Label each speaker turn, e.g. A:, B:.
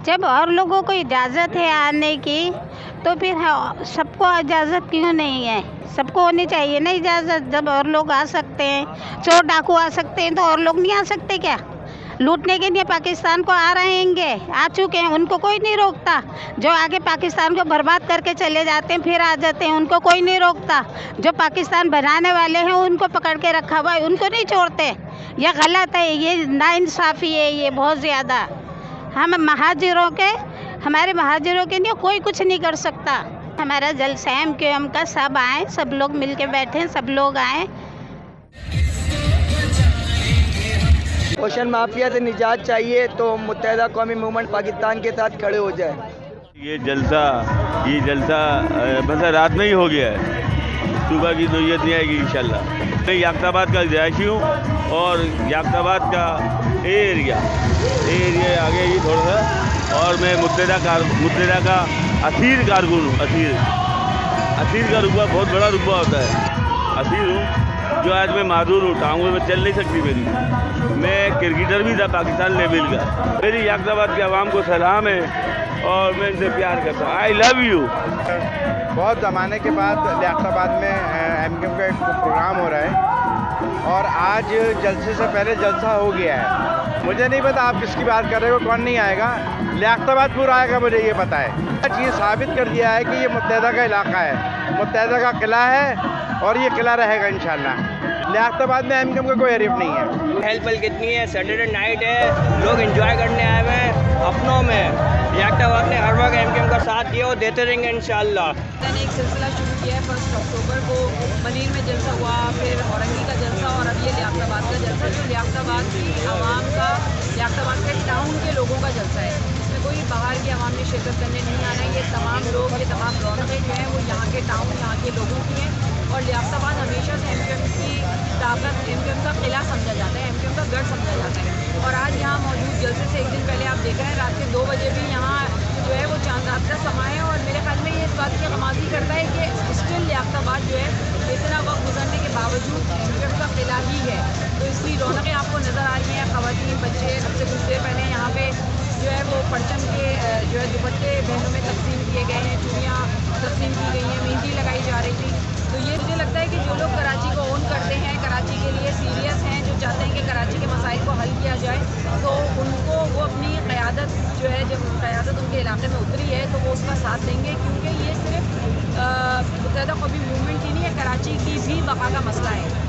A: जब और लोगों को इजाज़त है आने की तो फिर सबको इजाज़त क्यों नहीं है? सबको होनी चाहिए ना इजाज़त। जब और लोग आ सकते हैं, चोर डाकू आ सकते हैं तो और लोग नहीं आ सकते क्या? लूटने के लिए पाकिस्तान को आ रहेंगे, आ चुके हैं, उनको कोई नहीं रोकता। जो आगे पाकिस्तान को बर्बाद करके चले जाते हैं फिर आ जाते हैं, उनको कोई नहीं रोकता। जो पाकिस्तान बनाने वाले हैं उनको पकड़ के रखा हुआ है, उनको नहीं छोड़ते। ये गलत है, ये नाइंसाफ़ी है, ये बहुत ज़्यादा। हमारे महाजिरों के लिए कोई कुछ नहीं कर सकता। हमारा जलसा है MQM का, सब आए, सब लोग मिल के बैठे, सब लोग आए।
B: ओशन माफिया से निजात चाहिए तो मुत्तहिदा कौमी मूवमेंट पाकिस्तान के साथ खड़े हो जाए।
C: ये जलसा बस रात में ही हो गया है, सुबह की नोयत नहीं आएगी इंशाल्लाह। मैं याकताबाद का रिहायशी हूँ और याकताबाद का एरिया आगे ही थोड़ा सा, और मैं मुत्तहिदा का असीर कारकुन हूँ। असीर का रुतबा बहुत बड़ा रुतबा होता है। असीर हूँ जो आज मैं माजूर हूँ, टांगों में चल नहीं सकती मेरी। मैं क्रिकेटर भी था पाकिस्तान लेवल का। मेरी याकताबाद के आवाम को सलाम है और मैं इनसे प्यार करता हूँ। I love you.
D: बहुत ज़माने के बाद याकताबाद में MQM का एक प्रोग्राम हो रहा है और आज जलसे से पहले जलसा हो गया है। मुझे नहीं पता आप किसकी बात कर रहे हो, कौन नहीं आएगा। याकताबाद पूरा आएगा, मुझे ये पता है। ये साबित कर दिया है कि ये मुत्तहिदा का इलाका है, मुत्तहिदा का किला है और ये किला रहेगा इंशाल्लाह। याकताबाद में MQM का कोई हरीफ नहीं है।
E: हेल्प कितनी है, सैटरडे नाइट है, लोग एंजॉय करने आए हुए हैं अपनों में। याकताबाद ने हर वक्त MQM का साथ दिया और देते रहेंगे इंशाल्लाह।
F: मैंने एक सिलसिला शुरू किया है। 1 अक्टूबर को मनीर में जलसा हुआ, फिर औरंगी का जलसा और अब ये याकताबाद का जलसा, जो याकताबाद की आवाम का, याकताबाद के टाउन के लोगों का जलसा है। इसमें कोई बाहर की आवाम ने शिरकत करने नहीं आना है। ये तमाम लोग, ये तमाम रौनकें जो हैं वो यहाँ के टाउन, यहाँ के लोगों की हैं। और याकताबाद हमेशा से MQM की ताकत, MQM का किला समझा जाता है, MQM का गढ़ समझा जाता है। और आज यहाँ मौजूद जलसे से एक दिन पहले आप देख रहे हैं रात के 2 बजे भी यहाँ जो है वो चांद रात का समा है। और मेरे ख्याल में ये इस बात की गमाज़ी करता है कि स्टिल याकताबाद जो है इतना वक्त गुजरने के बावजूद MQM का किला ही है। तो इसकी रौनकें आपको नज़र आ रही हैं। ख़वातीन, बच्चे, सबसे कुछ देर पहले यहाँ पे जो है वो परचम के जो है दुपट्टे बहनों में तकसीम किए गए हैं, चूड़ियाँ तकसीम की गई हैं, मेहंदी लगाई जा रही थी। तो ये मुझे लगता है कि जो लोग कराची को ओन करते हैं, कराची के लिए सीरियस हैं, जो चाहते हैं कि कराची के मसाइल को हल किया जाए, तो उनको वो अपनी क़यादत जो है, जब क़यादत उनके इलाके में उतरी है तो वो उसका साथ देंगे। क्योंकि ये सिर्फ मुत्तहिदा कौमी मूवमेंट ही नहीं है, कराची की भी बका का मसला है।